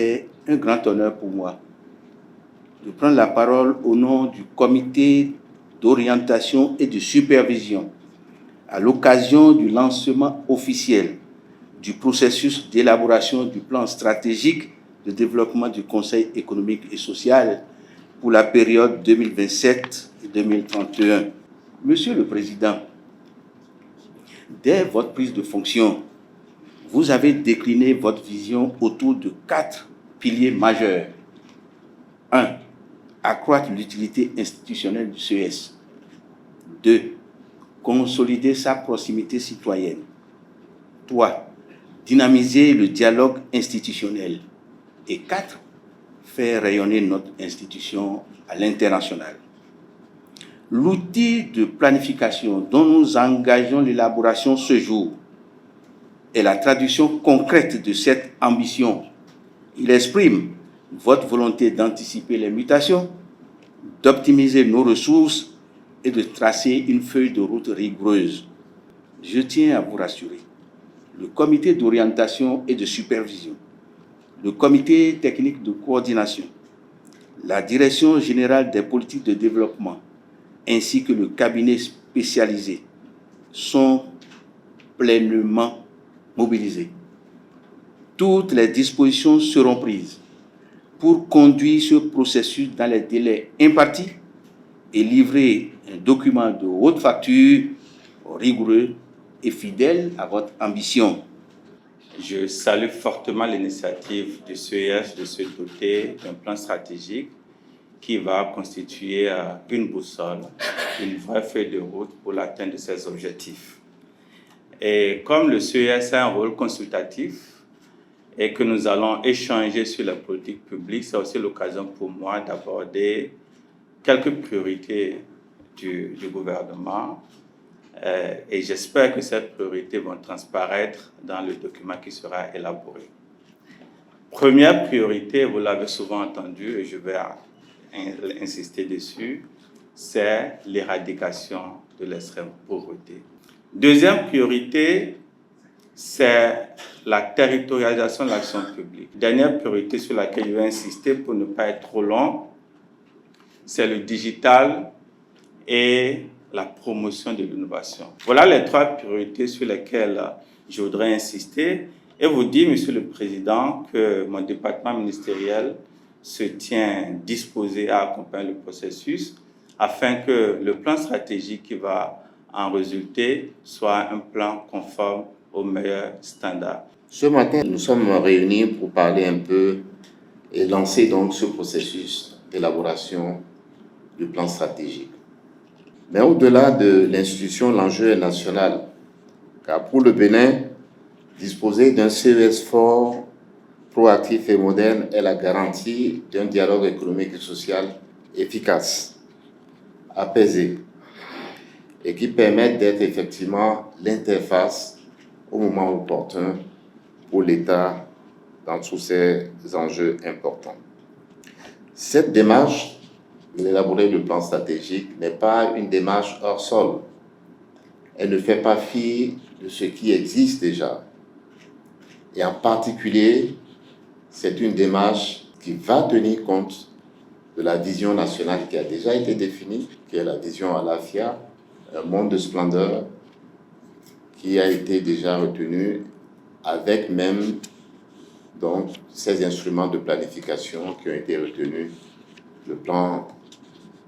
C'est un grand honneur pour moi de prendre la parole au nom du comité d'orientation et de supervision à l'occasion du lancement officiel du processus d'élaboration du plan stratégique de développement du Conseil économique et social pour la période 2027-2031. Monsieur le Président, dès votre prise de fonction, vous avez décliné votre vision autour de 4 piliers majeurs. 1. Accroître l'utilité institutionnelle du CES. 2. Consolider sa proximité citoyenne. 3. Dynamiser le dialogue institutionnel. Et 4. Faire rayonner notre institution à l'international. L'outil de planification dont nous engageons l'élaboration ce jour est la traduction concrète de cette ambition. Il exprime votre volonté d'anticiper les mutations, d'optimiser nos ressources et de tracer une feuille de route rigoureuse. Je tiens à vous rassurer, le comité d'orientation et de supervision, le comité technique de coordination, la direction générale des politiques de développement, ainsi que le cabinet spécialisé sont pleinement mobilisés. Toutes les dispositions seront prises pour conduire ce processus dans les délais impartis et livrer un document de haute facture rigoureux et fidèle à votre ambition. Je salue fortement l'initiative du CES de se doter d'un plan stratégique qui va constituer une boussole, une vraie feuille de route pour l'atteinte de ces objectifs. Et comme le CES a un rôle consultatif et que nous allons échanger sur la politique publique, c'est aussi l'occasion pour moi d'aborder quelques priorités du gouvernement. Et j'espère que ces priorités vont transparaître dans le document qui sera élaboré. Première priorité, vous l'avez souvent entendu et je vais insister dessus, c'est l'éradication de l'extrême pauvreté. Deuxième priorité, c'est la territorialisation de l'action publique. Dernière priorité sur laquelle je vais insister pour ne pas être trop long, c'est le digital et la promotion de l'innovation. Voilà les 3 priorités sur lesquelles je voudrais insister et vous dire, Monsieur le Président, que mon département ministériel se tient disposé à accompagner le processus afin que le plan stratégique qui va en résulter soit un plan conforme aux meilleurs standards. Ce matin, nous sommes réunis pour parler un peu et lancer donc ce processus d'élaboration du plan stratégique. Mais au-delà de l'institution, l'enjeu est national, car pour le Bénin, disposer d'un CES fort, proactif et moderne est la garantie d'un dialogue économique et social efficace, apaisé, et qui permette d'être effectivement l'interface au moment opportun pour l'État dans tous ces enjeux importants. Cette démarche d'élaborer le plan stratégique n'est pas une démarche hors sol. Elle ne fait pas fi de ce qui existe déjà. Et en particulier, c'est une démarche qui va tenir compte de la vision nationale qui a déjà été définie, qui est la vision Alafia, un monde de splendeur, qui a été déjà retenu avec même donc ces instruments de planification qui ont été retenus, le plan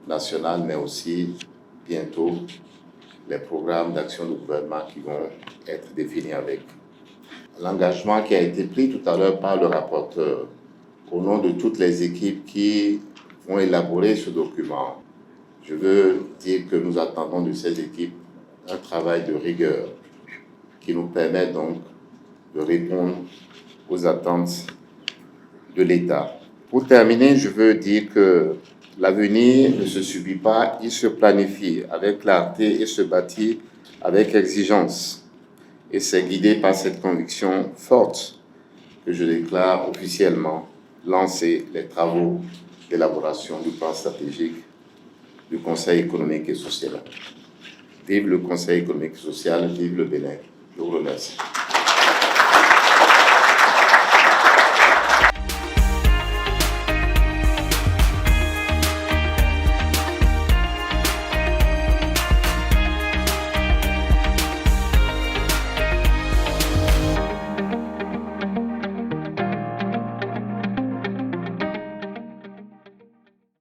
national, mais aussi bientôt les programmes d'action du gouvernement qui vont être définis avec. L'engagement qui a été pris tout à l'heure par le rapporteur au nom de toutes les équipes qui vont élaborer ce document. Je veux dire que nous attendons de ces équipes un travail de rigueur qui nous permet donc de répondre aux attentes de l'État. Pour terminer, je veux dire que l'avenir ne se subit pas, il se planifie avec clarté et se bâtit avec exigence. Et c'est guidé par cette conviction forte que je déclare officiellement lancer les travaux d'élaboration du plan stratégique du Conseil économique et social. Vive le Conseil économique et social, vive le Bénin. Je vous remercie.